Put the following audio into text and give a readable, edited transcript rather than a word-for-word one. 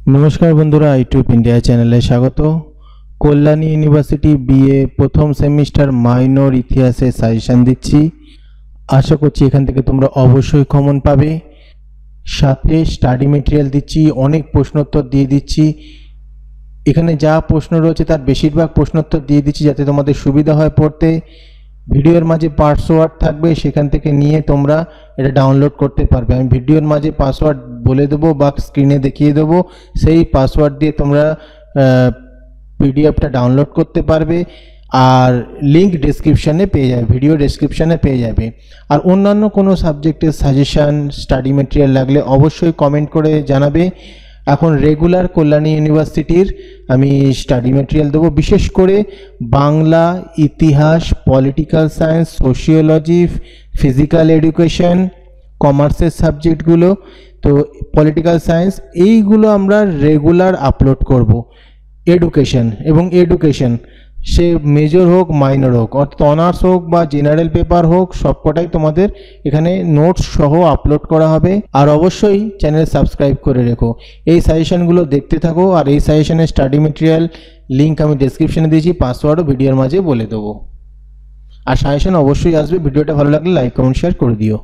নমস্কার বন্ধুরা, YouTube India চ্যানেলে স্বাগত। কল্যাণী ইউনিভার্সিটি বিএ প্রথম সেমিস্টার মাইনর ইতিহাসে সাজেশন দিচ্ছি। আশা করছি এখান থেকে তোমরা অবশ্যই কমন পাবে। সাথে স্টাডি মেটেরিয়াল দিচ্ছি, অনেক প্রশ্নোত্তর দিয়ে দিচ্ছি। এখানে যা প্রশ্ন রয়েছে তার বেশিরভাগ প্রশ্নোত্তর দিয়ে দিচ্ছি যাতে তোমাদের সুবিধা হয় পড়তে। ভিডিওর মাঝে পাসওয়ার্ড থাকবে, সেখান থেকে নিয়ে তোমরা এটা ডাউনলোড করতে পারবে। আমি ভিডিওর মাঝে পাসওয়ার্ড বলে দেবো বা স্ক্রিনে দেখিয়ে দেবো, সেই পাসওয়ার্ড দিয়ে তোমরা পিডিএফটা ডাউনলোড করতে পারবে। আর লিঙ্ক ডেসক্রিপশানে পেয়ে যাবে, ভিডিও ডেসক্রিপশানে পেয়ে যাবে। আর অন্যান্য কোনো সাবজেক্টের সাজেশান স্টাডি মেটেরিয়াল লাগলে অবশ্যই কমেন্ট করে জানাবে। এখন রেগুলার কল্যাণী ইউনিভার্সিটির আমি স্টাডি মেটেরিয়াল দেবো, বিশেষ করে বাংলা, ইতিহাস, political science, sociology, physical education, কমার্সের সাবজেক্টগুলো। তো পলিটিক্যাল সায়েন্স এইগুলো আমরা রেগুলার আপলোড করব। এডুকেশন সে মেজর হোক মাইনর হোক, অর্থাৎ অনার্স হোক বা জেনারেল পেপার হোক, সবকটাই তোমাদের এখানে নোটস সহ আপলোড করা হবে। আর অবশ্যই চ্যানেল সাবস্ক্রাইব করে রেখো, এই সাজেশনগুলো দেখতে থাকো। আর এই সাজেশনের স্টাডি মেটেরিয়াল লিঙ্ক আমি ডেসক্রিপশনে দিয়েছি, পাসওয়ার্ডও ভিডিওর মাঝে বলে দেবো। আর সাজেশন অবশ্যই আসবে। ভিডিওটা ভালো লাগলে লাইক কমেন্ট শেয়ার করে দিও।